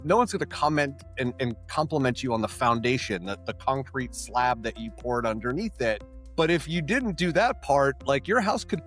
No one's going to comment and compliment you on the foundation, the concrete slab that you poured underneath it. But if you didn't do that part, like your house could,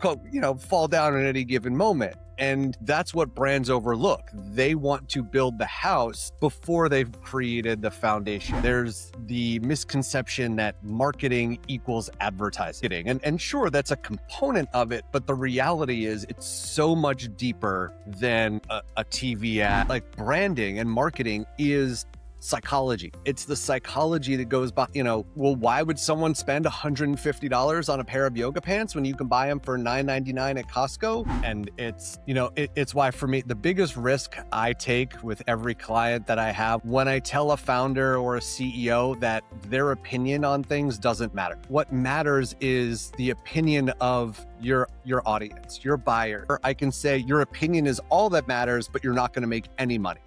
fall down at any given moment. And that's what brands overlook. They want to build the house before they've created the foundation. There's the misconception that marketing equals advertising. And sure, that's a component of it, but the reality is it's so much deeper than a TV ad. Like branding and marketing is psychology. It's the psychology that goes by, well, why would someone spend $150 on a pair of yoga pants when you can buy them for $9.99 at Costco? And it's why for me, the biggest risk I take with every client that I have, when I tell a founder or a CEO that their opinion on things doesn't matter. What matters is the opinion of your audience, your buyer. Or I can say your opinion is all that matters, but you're not going to make any money.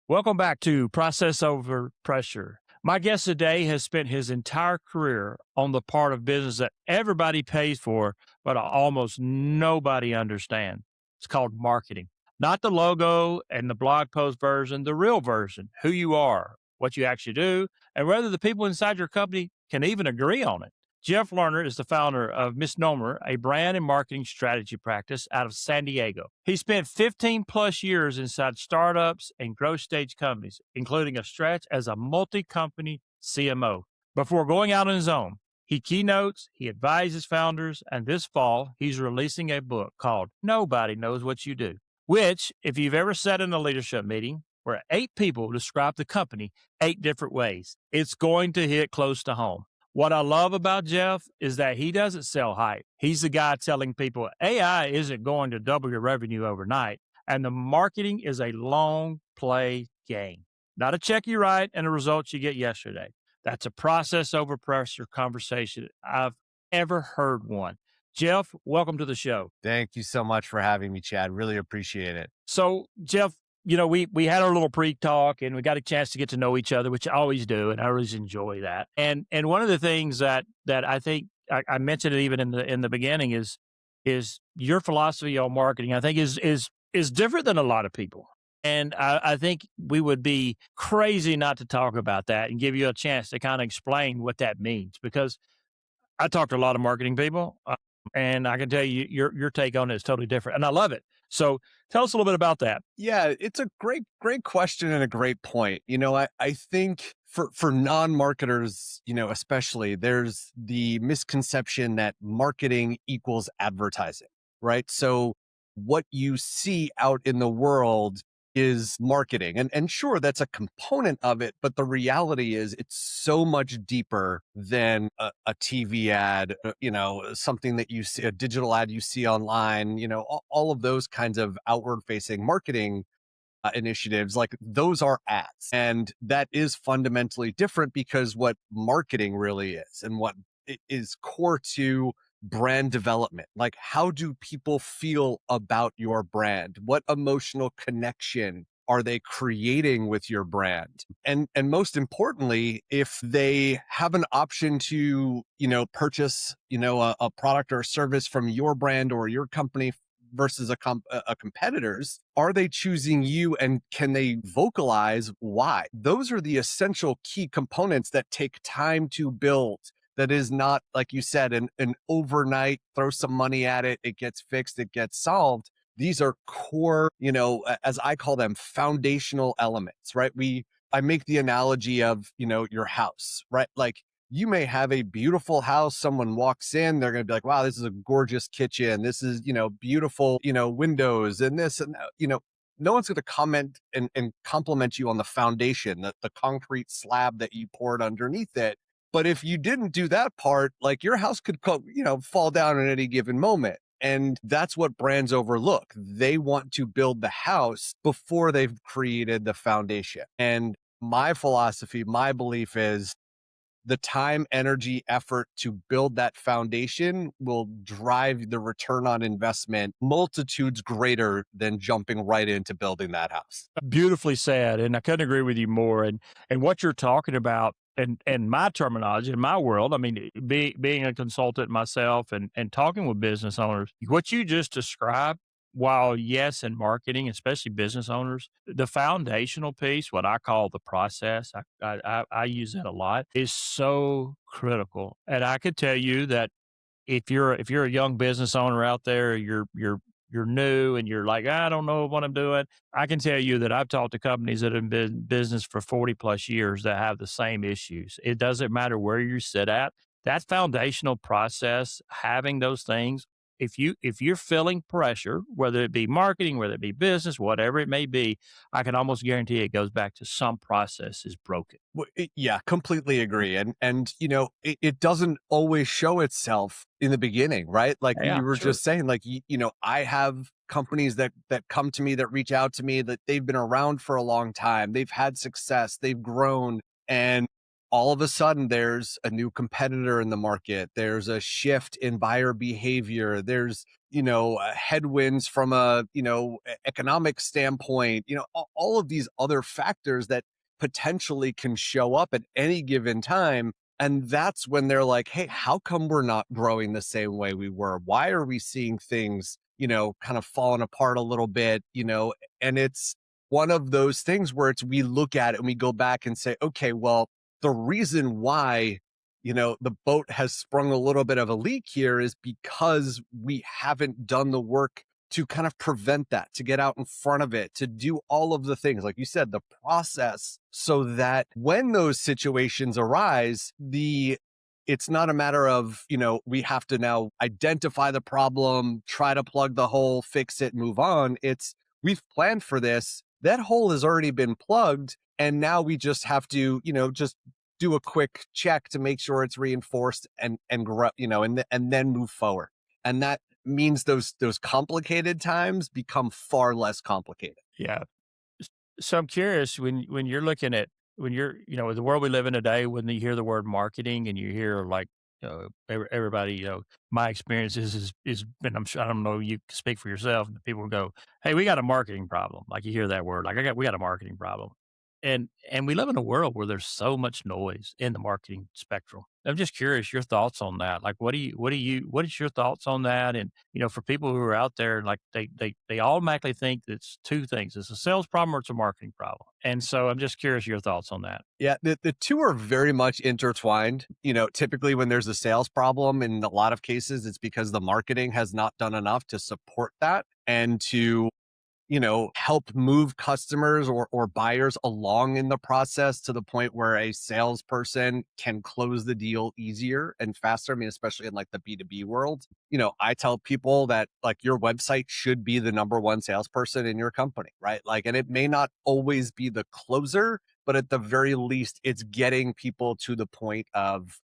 Welcome back to Process Over Pressure. My guest today has spent his entire career on the part of business that everybody pays for, but almost nobody understands. It's called marketing. Not the logo and the blog post version, the real version, who you are, what you actually do, and whether the people inside your company can even agree on it. Jeff Lerner is the founder of Misnomer, a brand and marketing strategy practice out of San Diego. He spent 15 plus years inside startups and growth stage companies, including a stretch as a multi-company CMO. Before going out on his own, he keynotes, he advises founders, and this fall, he's releasing a book called Nobody Knows What You Do, which, if you've ever sat in a leadership meeting where 8 people describe the company 8 different ways, it's going to hit close to home. What I love about Jeff is that he doesn't sell hype. He's the guy telling people AI isn't going to double your revenue overnight, and the marketing is a long play game. Not a check you write and the results you get yesterday. That's a process over pressure conversation I've ever heard one. Jeff, welcome to the show. Thank you so much for having me, Chad. Really appreciate it. So, Jeff, we had our little pre-talk and we got a chance to get to know each other, which I always do, and I always enjoy that. And one of the things that I think I mentioned it even in the beginning is your philosophy on marketing. I think is different than a lot of people, and I think we would be crazy not to talk about that and give you a chance to kind of explain what that means, because I talk to a lot of marketing people, and I can tell you your take on it is totally different, and I love it. So tell us a little bit about that. Yeah, it's a great question and a great point. I think for non-marketers, especially, there's the misconception that marketing equals advertising, right? So what you see out in the world is marketing. And sure, that's a component of it, but the reality is it's so much deeper than a TV ad, something that you see, a digital ad you see online, all of those kinds of outward facing marketing initiatives, like those are ads. And that is fundamentally different, because what marketing really is and what is core to brand development, like how do people feel about your brand? What emotional connection are they creating with your brand? And most importantly, if they have an option to, purchase, a product or a service from your brand or your company versus a competitor's, are they choosing you, and can they vocalize why? Those are the essential key components that take time to build. That is not, like you said, an overnight, throw some money at it, it gets fixed, it gets solved. These are core, as I call them, foundational elements, right? I make the analogy of, your house, right? Like, you may have a beautiful house. Someone walks in, they're going to be like, wow, this is a gorgeous kitchen. This is, beautiful, windows and this, and, no one's going to comment and compliment you on the foundation, the concrete slab that you poured underneath it. But if you didn't do that part, like your house could, fall down at any given moment. And that's what brands overlook. They want to build the house before they've created the foundation. And my philosophy, my belief is, the time, energy, effort to build that foundation will drive the return on investment multitudes greater than jumping right into building that house. Beautifully said, and I couldn't agree with you more. And what you're talking about, and my terminology in my world, I mean, being a consultant myself and talking with business owners, what you just described, while yes, in marketing, especially business owners, the foundational piece, what I call the process, I use that a lot, is so critical. And I could tell you that if you're a young business owner out there, you're new and you're like, I don't know what I'm doing. I can tell you that I've talked to companies that have been in business for 40 plus years that have the same issues. It doesn't matter where you sit at. That foundational process, having those things, if you're feeling pressure, whether it be marketing, whether it be business, whatever it may be, I can almost guarantee it goes back to some process is broken. Yeah, completely agree. And it doesn't always show itself in the beginning, right? Like Yeah, you were sure. just saying, like I have companies that come to me, that reach out to me, that they've been around for a long time, they've had success, they've grown, and all of a sudden there's a new competitor in the market. There's a shift in buyer behavior. There's headwinds from a economic standpoint. All of these other factors that potentially can show up at any given time. And that's when they're like, hey, how come we're not growing the same way we were? Why are we seeing things, kind of falling apart a little bit, And it's one of those things where we look at it and we go back and say, okay, well, the reason why, the boat has sprung a little bit of a leak here is because we haven't done the work to kind of prevent that, to get out in front of it, to do all of the things, like you said, the process, so that when those situations arise, it's not a matter of, we have to now identify the problem, try to plug the hole, fix it, move on. It's we've planned for this. That hole has already been plugged. And now we just have to, just do a quick check to make sure it's reinforced and grow, and then move forward. And that means those complicated times become far less complicated. Yeah. So I'm curious when you're looking at when you're the world we live in today, when you hear the word marketing and you hear like everybody, my experience is and I'm sure I don't know you can speak for yourself. People go, hey, we got a marketing problem. Like you hear that word, like we got a marketing problem. And we live in a world where there's so much noise in the marketing spectrum. I'm just curious your thoughts on that. Like what is your thoughts on that? And for people who are out there, like they automatically think it's two things. It's a sales problem or it's a marketing problem. And so I'm just curious your thoughts on that. Yeah, the two are very much intertwined. Typically when there's a sales problem, in a lot of cases, it's because the marketing has not done enough to support that and to help move customers or buyers along in the process to the point where a salesperson can close the deal easier and faster. I mean, especially in like the B2B world. I tell people that like your website should be the number one salesperson in your company, right? Like, and it may not always be the closer, but at the very least, it's getting people to the point of,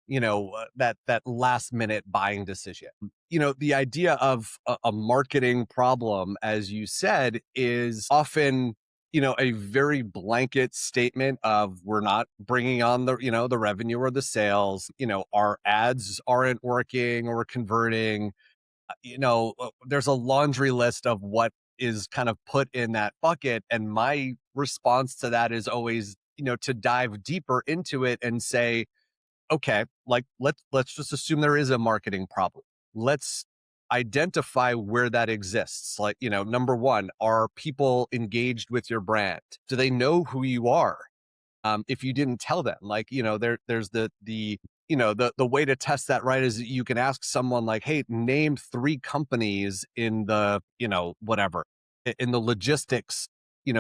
that last minute buying decision. The idea of a marketing problem, as you said, is often, a very blanket statement of we're not bringing on the revenue or the sales, our ads aren't working or converting, there's a laundry list of what is kind of put in that bucket. And my response to that is always, to dive deeper into it and say, okay, like let's just assume there is a marketing problem. Let's identify where that exists. Like, number one, are people engaged with your brand? Do they know who you are? If you didn't tell them, like, there's the way to test that, right, is you can ask someone like, hey, name three companies in the, whatever, in the logistics,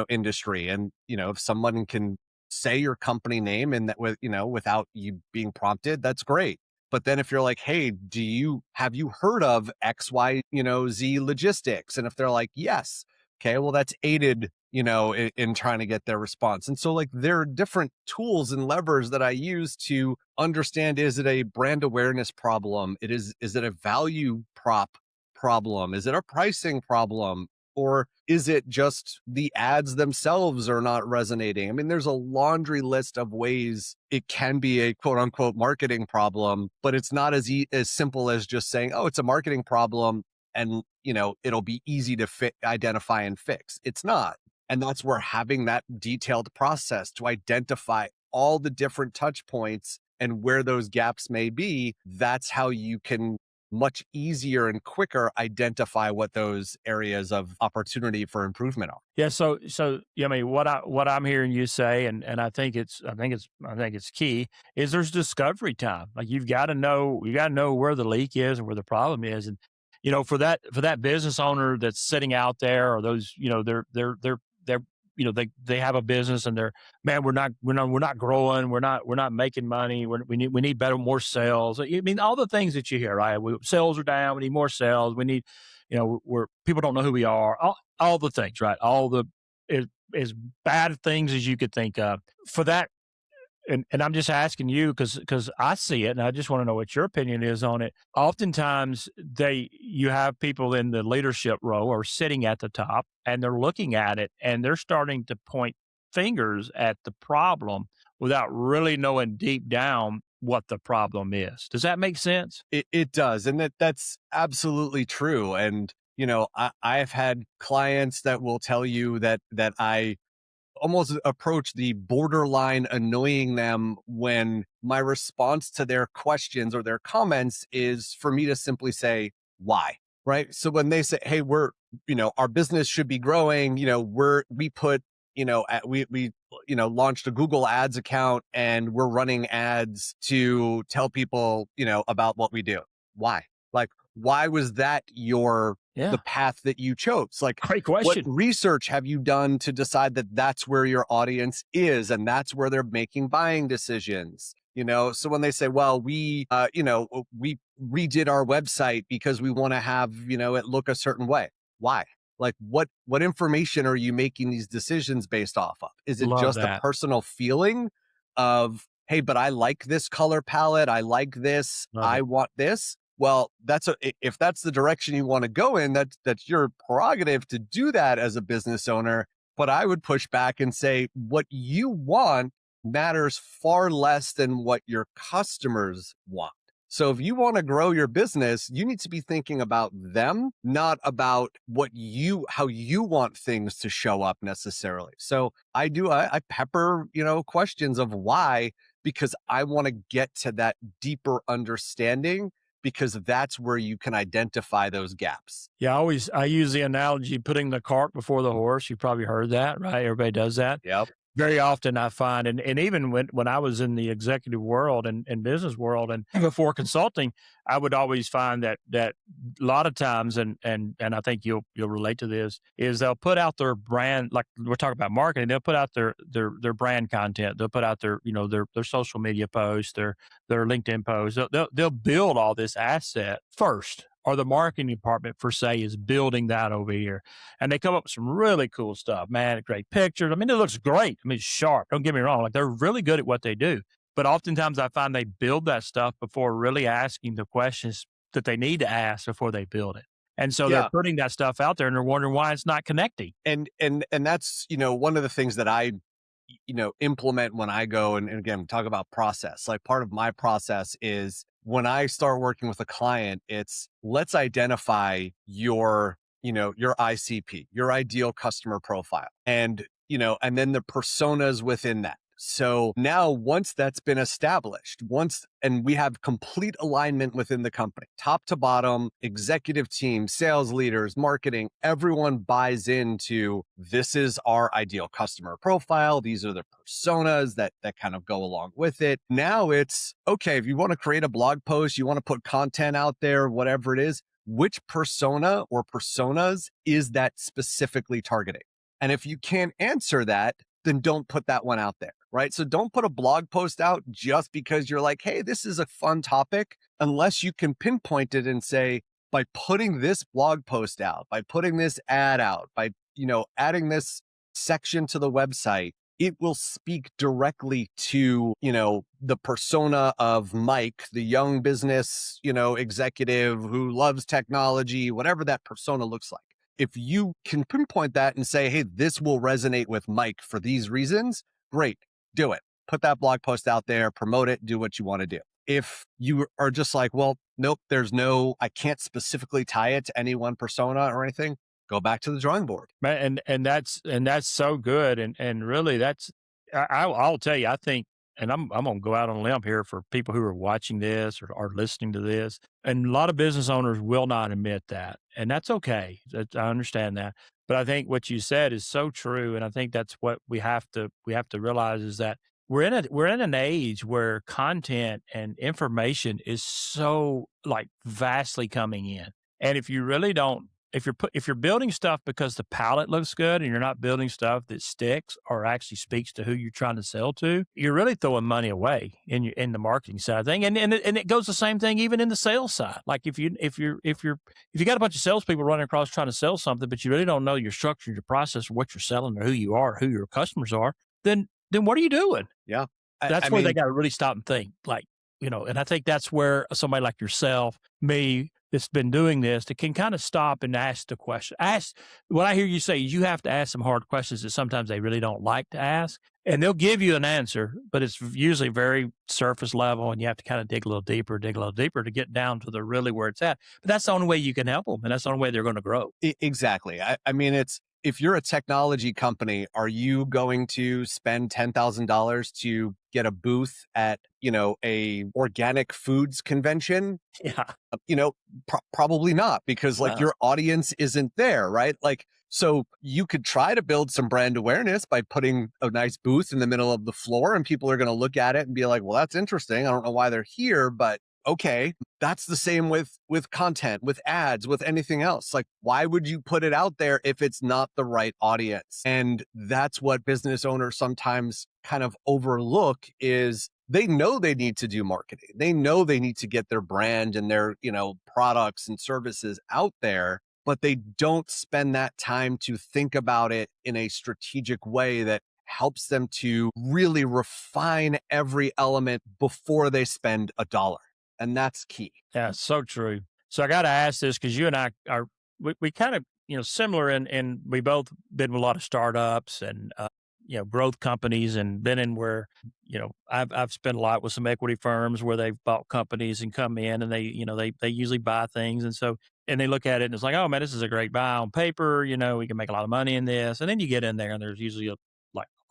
industry. And, if someone can say your company name and that with, without you being prompted, that's great. But then if you're like, hey, have you heard of XY, Z logistics? And if they're like, yes, okay, well, that's aided, in trying to get their response. And so like there are different tools and levers that I use to understand, is it a brand awareness problem? Is it a value prop problem? Is it a pricing problem? Or is it just the ads themselves are not resonating? I mean, there's a laundry list of ways it can be a quote unquote marketing problem, but it's not as simple as just saying, oh, it's a marketing problem and, it'll be easy to identify and fix. It's not. And that's where having that detailed process to identify all the different touch points and where those gaps may be, that's how you can much easier and quicker identify what those areas of opportunity for improvement are. Yeah, so yeah, I mean, what I'm hearing you say, and I think it's key is there's discovery time. Like you got to know where the leak is and where the problem is, and for that business owner that's sitting out there, or those they're they have a business and they're, man, we're not growing, we're not making money, we need better, more sales. I mean, all the things that you hear, right? Sales are down, we need more sales, we need, we're people don't know who we are, all the things, right? All the as, as bad things as you could think of for that. And I'm just asking you because I see it, and I just want to know what your opinion is on it. Oftentimes, you have people in the leadership role or sitting at the top, and they're looking at it, and they're starting to point fingers at the problem without really knowing deep down what the problem is. Does that make sense? It does. And that's absolutely true. And, I've had clients that will tell you that I almost approach the borderline annoying them when my response to their questions or their comments is for me to simply say, why? Right. So when they say, hey, our business should be growing, we put, launched a Google ads account and we're running ads to tell people, about what we do. Why? Like, why was that the Yeah. path that you chose? Like, Great what question. research have you done to decide that that's where your audience is and that's where they're making buying decisions? So when they say, well, we redid our website because we want to have, it look a certain way. Why? Like what information are you making these decisions based off of? Is it Love just a that. personal feeling of, hey, but I like this color palette, I like this, Love I it. want this? Well, if that's the direction you want to go in, that's your prerogative to do that as a business owner. But I would push back and say what you want matters far less than what your customers want. So if you want to grow your business, you need to be thinking about them, not about how you want things to show up necessarily. So I pepper, questions of why, because I want to get to that deeper understanding, because that's where you can identify those gaps. Yeah, I use the analogy putting the cart before the horse. You've probably heard that, right? Everybody does that. Yep. Very often I find, and even when I was in the executive world and business world and before consulting, I would always find that a lot of times, and I think you'll relate to this, is they'll put out their brand, like we're talking about marketing, they'll put out their brand content, they'll put out their social media posts, their LinkedIn posts, they'll build all this asset first. Or the marketing department, per se, is building that over here. And they come up with some really cool stuff, man. Great pictures. I mean, it looks great. I mean, it's sharp. Don't get me wrong. Like, they're really good at what they do. But oftentimes I find they build that stuff before really asking the questions that they need to ask before they build it. And so they're Yeah. putting that stuff out there and they're wondering why it's not connecting. And that's, one of the things that I implement when I go and again talk about process. Like part of my process is when I start working with a client, it's let's identify your ICP, your ideal customer profile, and then the personas within that. So now once that's been established, and we have complete alignment within the company, top to bottom, executive team, sales leaders, marketing, everyone buys into this is our ideal customer profile. These are the personas that kind of go along with it. Now it's okay. If you want to create a blog post, you want to put content out there, whatever it is, which persona or personas is that specifically targeting? And if you can't answer that, then don't put that one out there, right? So don't put a blog post out just because you're like, hey, this is a fun topic, unless you can pinpoint it and say, by putting this blog post out, by putting this ad out, by, adding this section to the website, it will speak directly to, the persona of Mike, the young business, executive who loves technology, whatever that persona looks like. if you can pinpoint that and say, hey, this will resonate with Mike for these reasons, great, do it. Put that blog post out there, promote it, do what you want to do. If you are just like, well, nope, I can't specifically tie it to any one persona or anything, go back to the drawing board. Man, and that's so good, and really I'll tell you, I think, and I'm gonna go out on a limb here for people who are watching this or are listening to this, and a lot of business owners will not admit that, and that's okay. I understand that, but I think what you said is so true, and I think that's what we have to realize is that we're in an age where content and information is so like vastly coming in, and if you really don't if you're building stuff because the palette looks good and you're not building stuff that sticks or actually speaks to who you're trying to sell to, you're really throwing money away in the marketing side of thing. And it goes the same thing even in the sales side. Like if you got a bunch of salespeople running across trying to sell something, but you really don't know your structure, your process, or what you're selling, or who you are, who your customers are, then what are you doing? Yeah. I That's where they mean, got to really stop and think, like, and I think that's where somebody like yourself, me, that's been doing this, that can kind of stop and ask the question. What I hear you say is you have to ask some hard questions that sometimes they really don't like to ask, and they'll give you an answer, but it's usually very surface level, and you have to kind of dig a little deeper to get down to the really where it's at. But that's the only way you can help them, and that's the only way they're going to grow. exactly. I mean, if you're a technology company, are you going to spend $10,000 to get a booth at, a organic foods convention? Yeah. Probably not, because like Uh, your audience isn't there, right? Like, so you could try to build some brand awareness by putting a nice booth in the middle of the floor, and people are going to look at it and be like, well, that's interesting. I don't know why they're here, but okay. That's the same with content, with ads, with anything else. Like, why would you put it out there if it's not the right audience? And that's what business owners sometimes kind of overlook is they know they need to do marketing. They know they need to get their brand and their, products and services out there, but they don't spend that time to think about it in a strategic way that helps them to really refine every element before they spend a dollar. And that's key. Yeah, so true. So I got to ask this because you and I we kind of similar in we both been with a lot of startups and growth companies and been in where I've spent a lot with some equity firms where they've bought companies and come in and they usually buy things and they look at it and it's like, oh man, this is a great buy on paper, we can make a lot of money in this, and then you get in there and there's usually a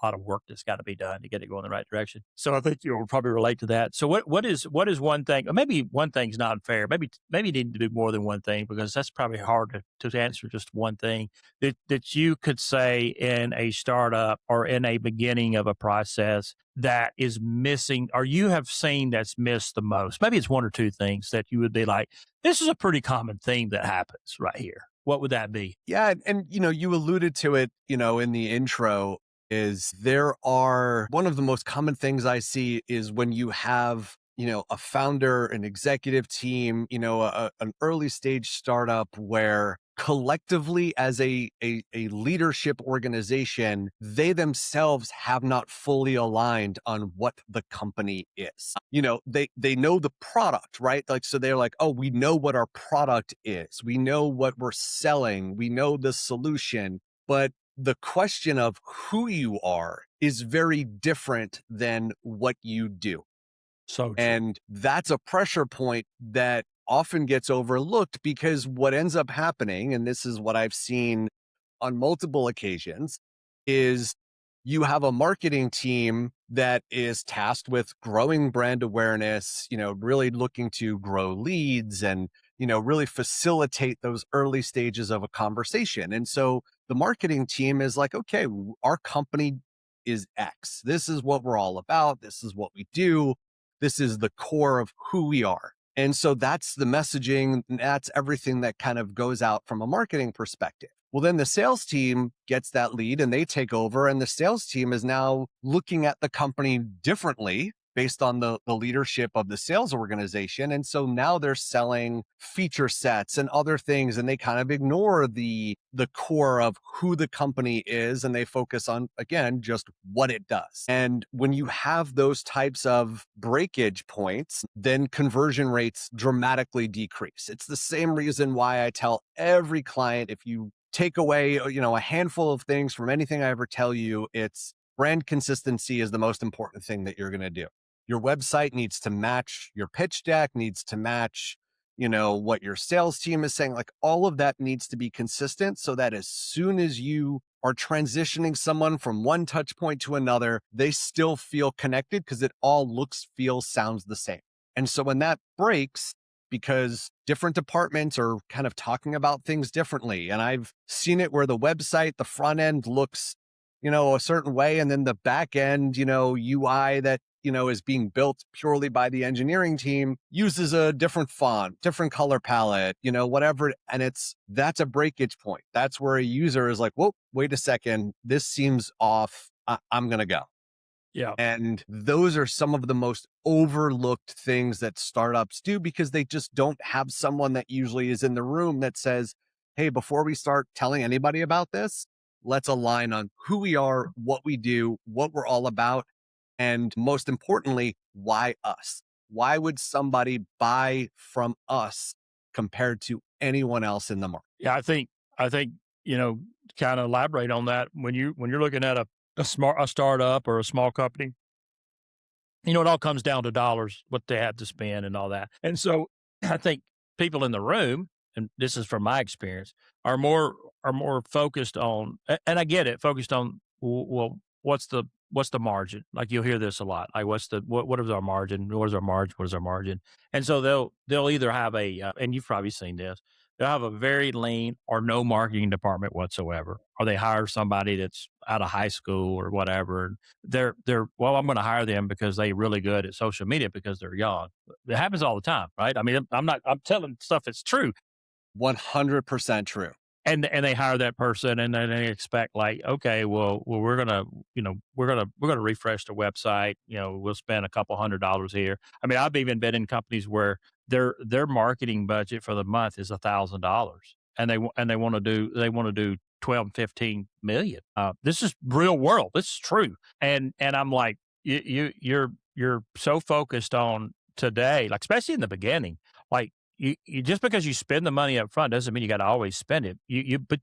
lot of work that's got to be done to get it going in the right direction. So I think you'll probably relate to that. So what is one thing? Or maybe one thing's not fair. Maybe you need to do more than one thing because that's probably hard to answer just one thing that you could say in a startup or in a beginning of a process that is missing, or you have seen that's missed the most. Maybe it's one or two things that you would be like, this is a pretty common theme that happens right here. What would that be? Yeah. And, you alluded to it, in the intro is there are one of the most common things I see is when you have, a founder, an executive team, an early stage startup where collectively as a leadership organization, they themselves have not fully aligned on what the company is. They know the product, right? Like, so they're like, oh, we know what our product is. We know what we're selling. We know the solution, but the question of who you are is very different than what you do. So true. And that's a pressure point that often gets overlooked because what ends up happening, and this is what I've seen on multiple occasions, is you have a marketing team that is tasked with growing brand awareness, really looking to grow leads and, really facilitate those early stages of a conversation. And so the marketing team is like, okay, our company is X. This is what we're all about. This is what we do. This is the core of who we are. And so that's the messaging. That's everything that kind of goes out from a marketing perspective. Well, then the sales team gets that lead and they take over, and the sales team is now looking at the company differently based on the leadership of the sales organization. And so now they're selling feature sets and other things, and they kind of ignore the core of who the company is, and they focus on, again, just what it does. And when you have those types of breakage points, then conversion rates dramatically decrease. It's the same reason why I tell every client, if you take away, a handful of things from anything I ever tell you, it's brand consistency is the most important thing that you're going to do. Your website needs to match your pitch deck, needs to match, what your sales team is saying. Like all of that needs to be consistent so that as soon as you are transitioning someone from one touch point to another, they still feel connected because it all looks, feels, sounds the same. And so when that breaks, because different departments are kind of talking about things differently. And I've seen it where the website, the front end looks, a certain way. And then the back end, UI that, is being built purely by the engineering team uses a different font, different color palette, whatever. And that's a breakage point. That's where a user is like, whoa, wait a second. This seems off. I'm going to go. Yeah. And those are some of the most overlooked things that startups do because they just don't have someone that usually is in the room that says, hey, before we start telling anybody about this, let's align on who we are, what we do, what we're all about. And most importantly, why us? Why would somebody buy from us compared to anyone else in the market? Yeah, I think, kind of elaborate on that when you're looking at a startup or a small company, it all comes down to dollars, what they have to spend and all that. And so I think people in the room, and this is from my experience, are more focused on, and I get it, focused on, well, what's the margin? Like you'll hear this a lot. Like what is our margin? What is our margin? What is our margin? And so they'll either have and you've probably seen this, they'll have a very lean or no marketing department whatsoever, or they hire somebody that's out of high school or whatever. And they're well, I'm going to hire them because they're really good at social media because they're young. It happens all the time, right? I mean, I'm telling stuff that's true. 100% true. And they hire that person and then they expect like, okay, well, we're gonna refresh the website. We'll spend a couple $100 here. I mean, I've even been in companies where their marketing budget for the month is $1,000, and they want to do 12, 15 million. This is real world. This is true. And I'm like, you're so focused on today, like especially in the beginning, like you just because you spend the money up front doesn't mean you got to always spend it.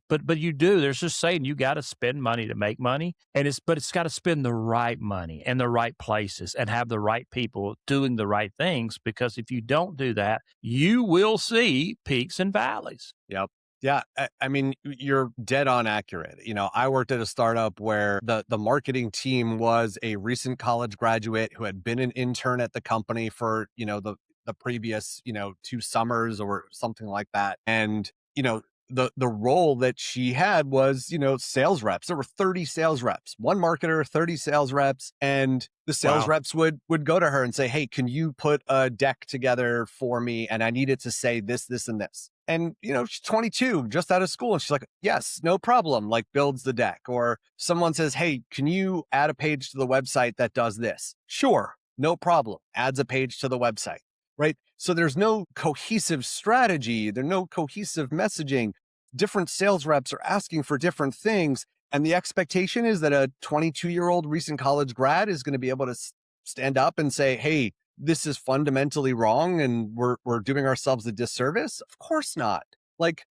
But you do. There's just saying you got to spend money to make money, and it's got to spend the right money in the right places and have the right people doing the right things. Because if you don't do that, you will see peaks and valleys. Yep. Yeah. I mean, you're dead on accurate. I worked at a startup where the marketing team was a recent college graduate who had been an intern at the company for, the previous, 2 summers or something like that. And, the role that she had was, sales reps. There were 30 sales reps, one marketer, 30 sales reps. And the sales Wow. reps would go to her and say, hey, can you put a deck together for me? And I need it to say this, this, and this. And, she's 22, just out of school. And she's like, yes, no problem. Like builds the deck. Or someone says, hey, can you add a page to the website that does this? Sure. No problem. Adds a page to the website. Right. So there's no cohesive strategy. There's no cohesive messaging. Different sales reps are asking for different things. And the expectation is that a 22-year-old recent college grad is going to be able to stand up and say, hey, this is fundamentally wrong and we're doing ourselves a disservice. Of course not. Like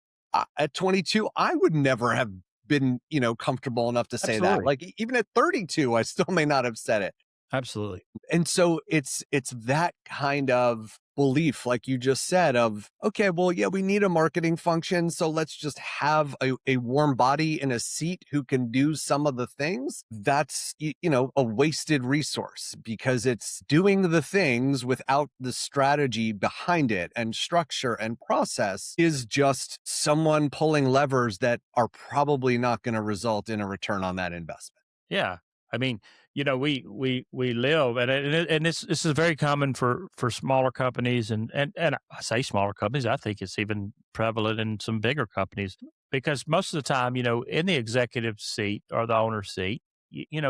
at 22, I would never have been, comfortable enough to say that. Absolutely. Like even at 32, I still may not have said it. Absolutely. And so it's that kind of belief, like you just said, of, okay, well, yeah, we need a marketing function. So let's just have a warm body in a seat who can do some of the things. That's, a wasted resource because it's doing the things without the strategy behind it, and structure and process is just someone pulling levers that are probably not going to result in a return on that investment. Yeah. I mean, we live, and this is very common for smaller companies, and I say smaller companies. I think it's even prevalent in some bigger companies because most of the time, in the executive seat or the owner seat, you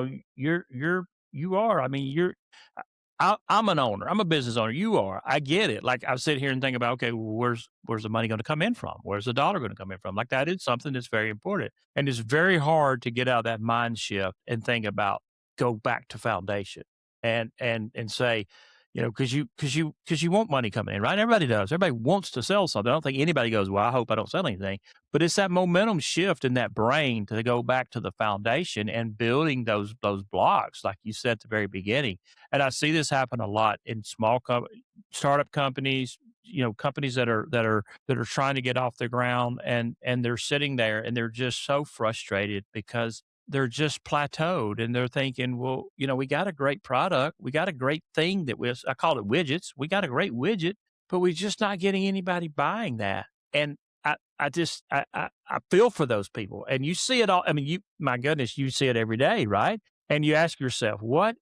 are. I mean, I'm an owner. I'm a business owner. You are. I get it. Like I sit here and think about, okay, well, where's the money going to come in from? Where's the dollar going to come in from? Like that is something that's very important, and it's very hard to get out of that mind shift and think about go back to foundation and say, because you want money coming in, right? Everybody does. Everybody wants to sell something. I don't think anybody goes, well, I hope I don't sell anything. But it's that momentum shift in that brain to go back to the foundation and building those blocks, like you said at the very beginning. And I see this happen a lot in startup companies, companies that are trying to get off the ground, and they're sitting there and they're just so frustrated because they're just plateaued, and they're thinking, well, we got a great product. We got a great thing I call it widgets. We got a great widget, but we're just not getting anybody buying that. And I feel for those people, and you see it all. I mean, my goodness, you see it every day, right? And you ask yourself, what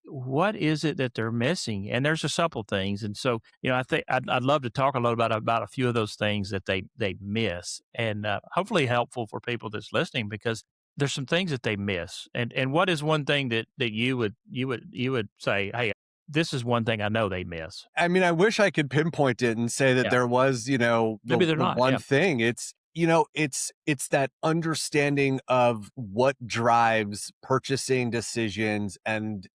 is it that they're missing? And there's a couple things. And so, I think I'd love to talk a little about a few of those things that they miss, and hopefully helpful for people that's listening, because there's some things that they miss. And what is one thing that you would say, hey, this is one thing I know they miss. I mean, I wish I could pinpoint it and say that Yeah, there was, maybe they're the not. one Yeah, thing. It's that understanding of what drives purchasing decisions, and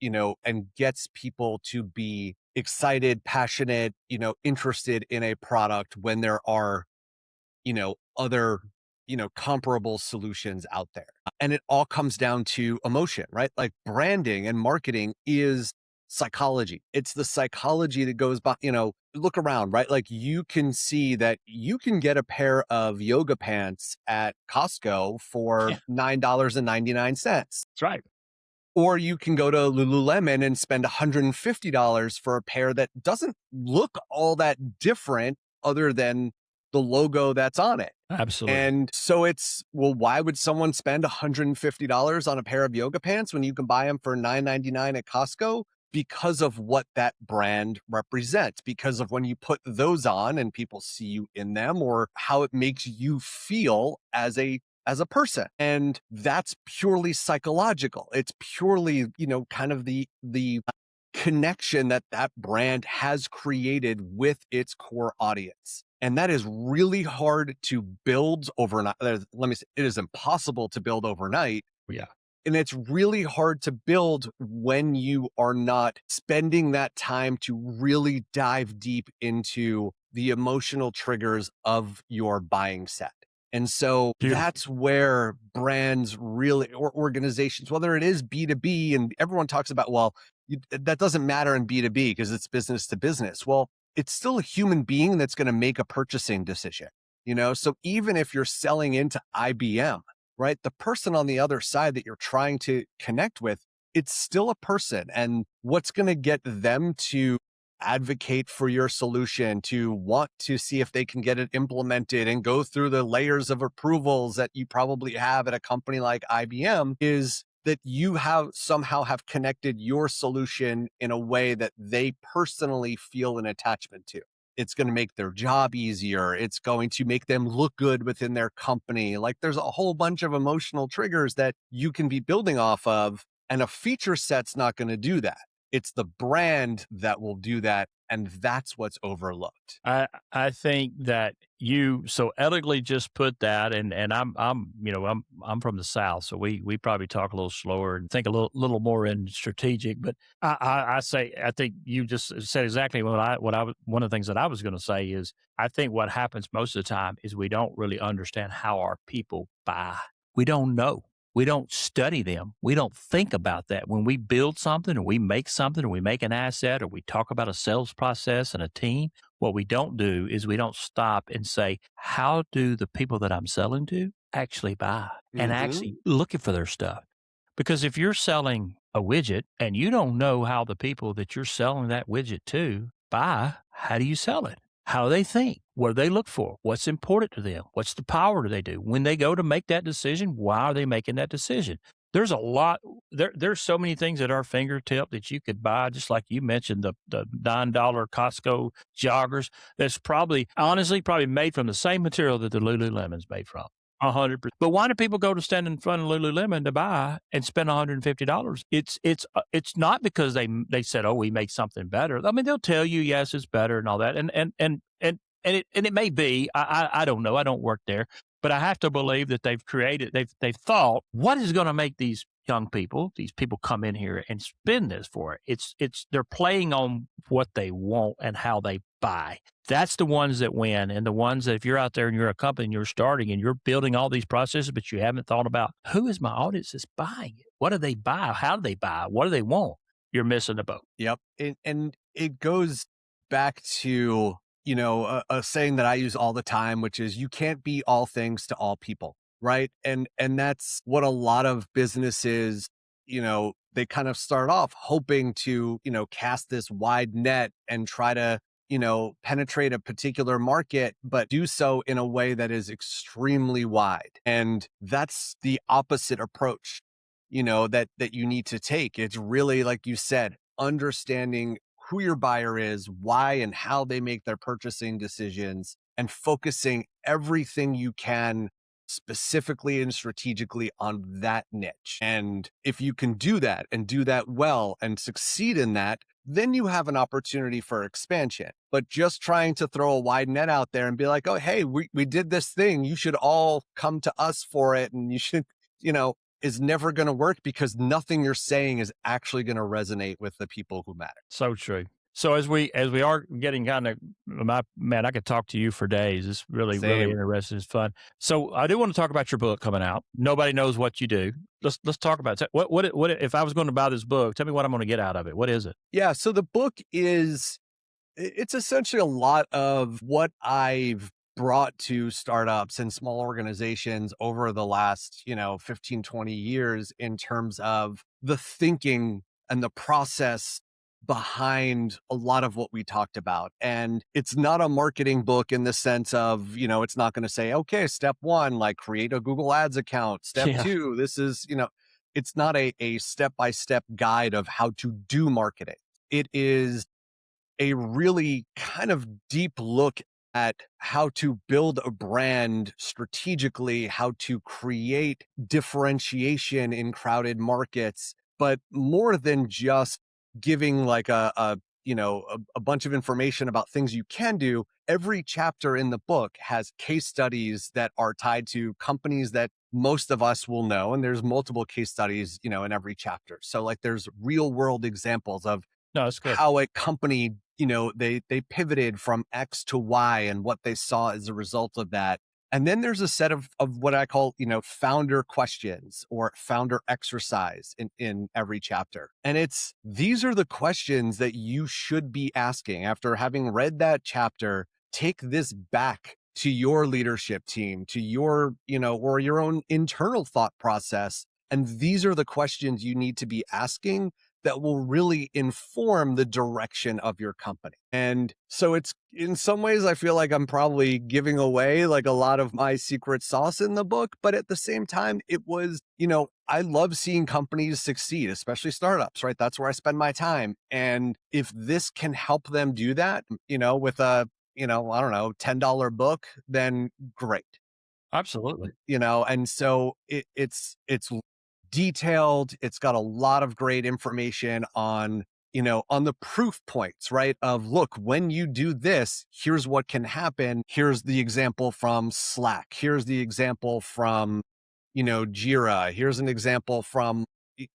gets people to be excited, passionate, interested in a product when there are, other, comparable solutions out there. And it all comes down to emotion, right? Like branding and marketing is psychology. It's the psychology that goes by, look around, right? Like you can see that you can get a pair of yoga pants at Costco for yeah, $9.99. that's right. Or you can go to Lululemon and spend $150 for a pair that doesn't look all that different other than the logo that's on it. Absolutely. And so it's, well, why would someone spend $150 on a pair of yoga pants when you can buy them for $9.99 at Costco? Because of what that brand represents, because of when you put those on and people see you in them, or how it makes you feel as a person. And that's purely psychological. It's purely, kind of the connection that that brand has created with its core audience. And that is really hard to build overnight. Let me say, it is impossible to build overnight. Yeah. And it's really hard to build when you are not spending that time to really dive deep into the emotional triggers of your buying set. And so Beautiful. that's where brands really, or organizations, whether it is B2B, and everyone talks about, well, that doesn't matter in B2B because it's business to business. Well, it's still a human being that's going to make a purchasing decision, So even if you're selling into IBM, right? The person on the other side that you're trying to connect with, it's still a person. And what's going to get them to advocate for your solution, to want to see if they can get it implemented and go through the layers of approvals that you probably have at a company like IBM, is that you have connected your solution in a way that they personally feel an attachment to. It's going to make their job easier. It's going to make them look good within their company. Like there's a whole bunch of emotional triggers that you can be building off of. And a feature set's not going to do that. It's the brand that will do that. And that's what's overlooked. I think that you so elegantly just put that, and I'm from the South, so we probably talk a little slower and think a little more in strategic. But I think you just said exactly one of the things that I was going to say is, I think what happens most of the time is we don't really understand how our people buy. We don't know. We don't study them. We don't think about that. When we build something or we make something or we make an asset or we talk about a sales process and a team, what we don't do is we don't stop and say, how do the people that I'm selling to actually buy and Mm-hmm. actually looking for their stuff? Because if you're selling a widget and you don't know how the people that you're selling that widget to buy, how do you sell it? How do they think? What do they look for? What's important to them? What's the power do they do? When they go to make that decision, why are they making that decision? There's a lot there's so many things at our fingertip that you could buy, just like you mentioned, the $9 Costco joggers that's probably honestly probably made from the same material that the Lululemon's made from. 100%. But why do people go to stand in front of Lululemon to buy and spend $150? It's not because they said, "Oh, we make something better." I mean, they'll tell you, "Yes, it's better," and all that. And it may be. I don't know. I don't work there. But I have to believe that they've thought, what is going to make these young people, these people come in here and spend this for it? They're playing on what they want and how they buy. That's the ones that win. And the ones that if you're out there and you're a company and you're starting and you're building all these processes, but you haven't thought about who is my audience that's buying it? What do they buy? How do they buy? What do they want? You're missing the boat. Yep. And it goes back to, a saying that I use all the time, which is you can't be all things to all people. Right. And that's what a lot of businesses, they kind of start off hoping to, cast this wide net and try to, penetrate a particular market, but do so in a way that is extremely wide. And that's the opposite approach, that you need to take. It's really, like you said, understanding who your buyer is, why and how they make their purchasing decisions, and focusing everything you can specifically and strategically on that niche. And if you can do that and do that well and succeed in that, then you have an opportunity for expansion. But just trying to throw a wide net out there and be like, oh, hey, we did this thing. You should all come to us for it. And you should, is never going to work, because nothing you're saying is actually going to resonate with the people who matter. So true. So as we are getting kind of, man, I could talk to you for days. It's really Same. interesting. It's fun. So I do want to talk about your book coming out. Nobody knows what you do. Let's talk about it. What if I was going to buy this book? Tell me what I'm going to get out of it. What is it? Yeah. So the book it's essentially a lot of what I've brought to startups and small organizations over the last, 15, 20 years, in terms of the thinking and the process behind a lot of what we talked about. And it's not a marketing book in the sense of, it's not going to say, okay, step one, like create a Google Ads account. Step Yeah. two, this is, it's not a step-by-step guide of how to do marketing. It is a really kind of deep look at how to build a brand strategically, how to create differentiation in crowded markets, but more than just giving like a bunch of information about things you can do. Every chapter in the book has case studies that are tied to companies that most of us will know. And there's multiple case studies, in every chapter. So like there's real world examples of No, it's good. how a company, they pivoted from X to Y and what they saw as a result of that. And then there's a set of what I call, founder questions or founder exercise in every chapter. And these are the questions that you should be asking after having read that chapter. Take this back to your leadership team, to your, or your own internal thought process. And these are the questions you need to be asking that will really inform the direction of your company. And so it's, in some ways, I feel like I'm probably giving away like a lot of my secret sauce in the book. But at the same time, it was, I love seeing companies succeed, especially startups, right? That's where I spend my time. And if this can help them do that, with a, I don't know, $10 book, then great. Absolutely. And so it's detailed. It's got a lot of great information on, on the proof points, right? Of look, when you do this, here's what can happen. Here's the example from Slack. Here's the example from, Jira. Here's an example from,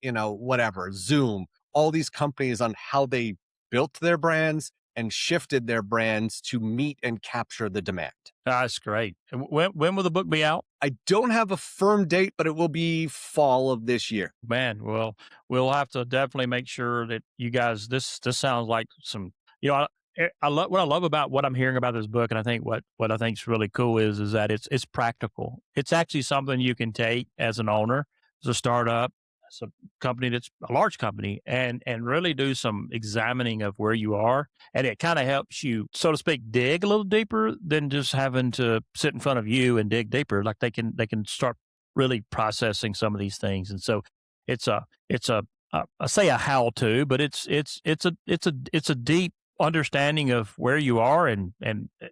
whatever, Zoom, all these companies on how they built their brands and shifted their brands to meet and capture the demand. That's great. And when will the book be out? I don't have a firm date, but it will be fall of this year. Man, well, we'll have to definitely make sure that you guys. This sounds like some. You know, I love what I love about what I'm hearing about this book, and I think what I think is really cool is that it's practical. It's actually something you can take as an owner, as a startup, as a company that's a large company, and really do some examining of where you are, and it kind of helps you, so to speak, dig a little deeper than just having to sit in front of you and dig deeper. Like they can start really processing some of these things. And so it's a I say a how to, but it's a deep understanding of where you are and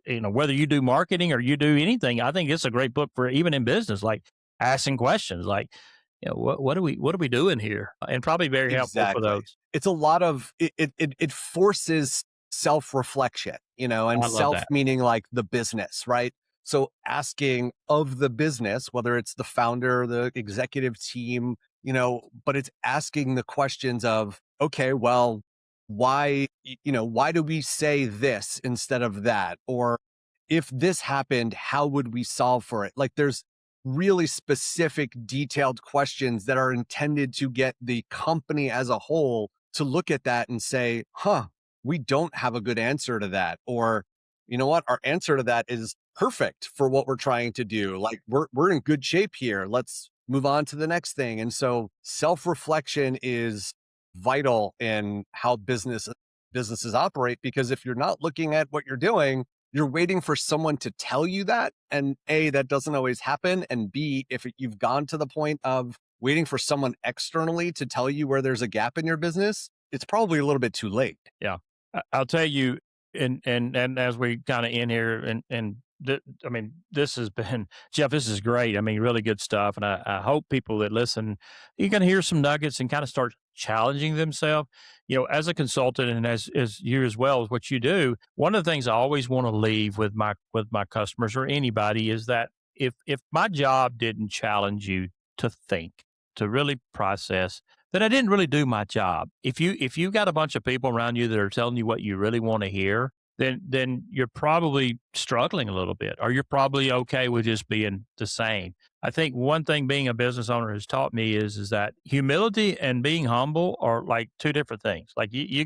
whether you do marketing or you do anything. I think it's a great book for even in business, like asking questions like, what are we doing here? And probably very helpful for Exactly. those. It's a lot of it forces self-reflection, and I love self that. meaning like the business, right? So asking of the business, whether it's the founder, the executive team, but it's asking the questions of, okay, well, why do we say this instead of that? Or if this happened, how would we solve for it? Like there's really specific, detailed questions that are intended to get the company as a whole to look at that and say, huh, we don't have a good answer to that. Or, you know what, our answer to that is perfect for what we're trying to do. Like we're in good shape here. Let's move on to the next thing. And so self-reflection is vital in how businesses operate, because if you're not looking at what you're doing, you're waiting for someone to tell you that. And A, that doesn't always happen. And B, if you've gone to the point of waiting for someone externally to tell you where there's a gap in your business, it's probably a little bit too late. Yeah. I'll tell you, and as we kind of end here, I mean, this has been Jeff. This is great. I mean, really good stuff, and I hope people that listen, you can hear some nuggets and kind of start challenging themselves. As a consultant, and as you as well as what you do, one of the things I always want to leave with my customers or anybody is that if my job didn't challenge you to think, to really process, then I didn't really do my job. If you got a bunch of people around you that are telling you what you really want to hear, then you're probably struggling a little bit, or you're probably okay with just being the same. I think one thing being a business owner has taught me is that humility and being humble are like two different things. Like you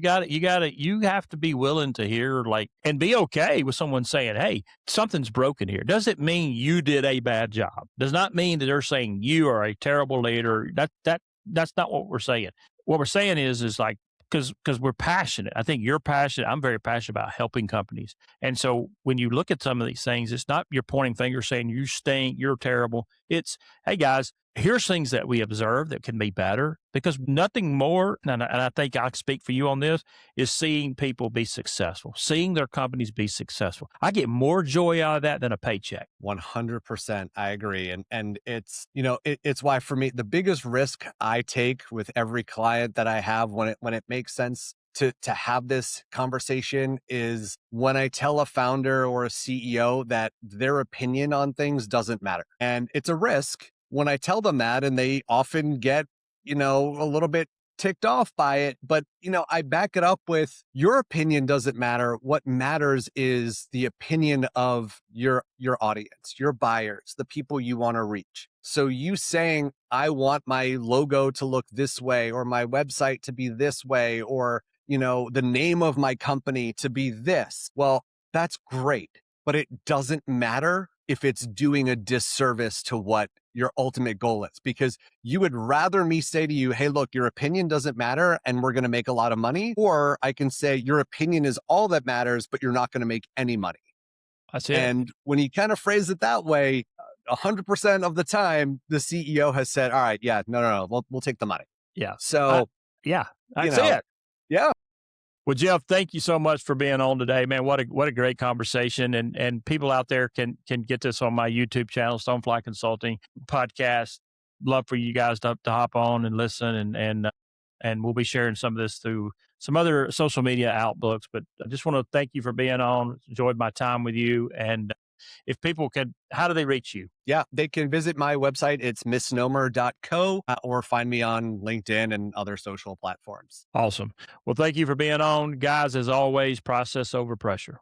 have to be willing to hear and be okay with someone saying, "Hey, something's broken here." Doesn't mean you did a bad job. Does not mean that they're saying you are a terrible leader. That's not what we're saying. What we're saying is like, because we're passionate. I think you're passionate. I'm very passionate about helping companies. And so when you look at some of these things, it's not you're pointing fingers saying you stink, you're terrible. It's, hey guys, here's things that we observe that can be better, because nothing more, and I think I speak for you on this, is seeing people be successful, seeing their companies be successful. I get more joy out of that than a paycheck. 100%. I agree. And it's, it's why for me, the biggest risk I take with every client that I have when it makes sense to have this conversation is when I tell a founder or a CEO that their opinion on things doesn't matter. And it's a risk when I tell them that, and they often get, a little bit ticked off by it. But, I back it up with your opinion doesn't matter. What matters is the opinion of your audience, your buyers, the people you want to reach. So you saying, I want my logo to look this way, or my website to be this way, or, the name of my company to be this. Well, that's great, but it doesn't matter if it's doing a disservice to what your ultimate goal is, because you would rather me say to you, hey, look, your opinion doesn't matter and we're going to make a lot of money. Or I can say your opinion is all that matters, but you're not going to make any money. That's it. And when you kind of phrase it that way, 100% of the time, the CEO has said, all right, yeah, no, we'll take the money. Yeah. So, yeah, you that's know, it. yeah, Well, Jeff, thank you so much for being on today, man. What a great conversation, and people out there can get this on my YouTube channel, Stonefly Consulting podcast. Love for you guys to hop on and listen, and we'll be sharing some of this through some other social media outlooks. But I just want to thank you for being on. Enjoyed my time with you, and if people could, how do they reach you? yeah, they can visit my website. It's misnomer.co, or find me on LinkedIn and other social platforms. Awesome. Well, thank you for being on, guys. As always, process over pressure.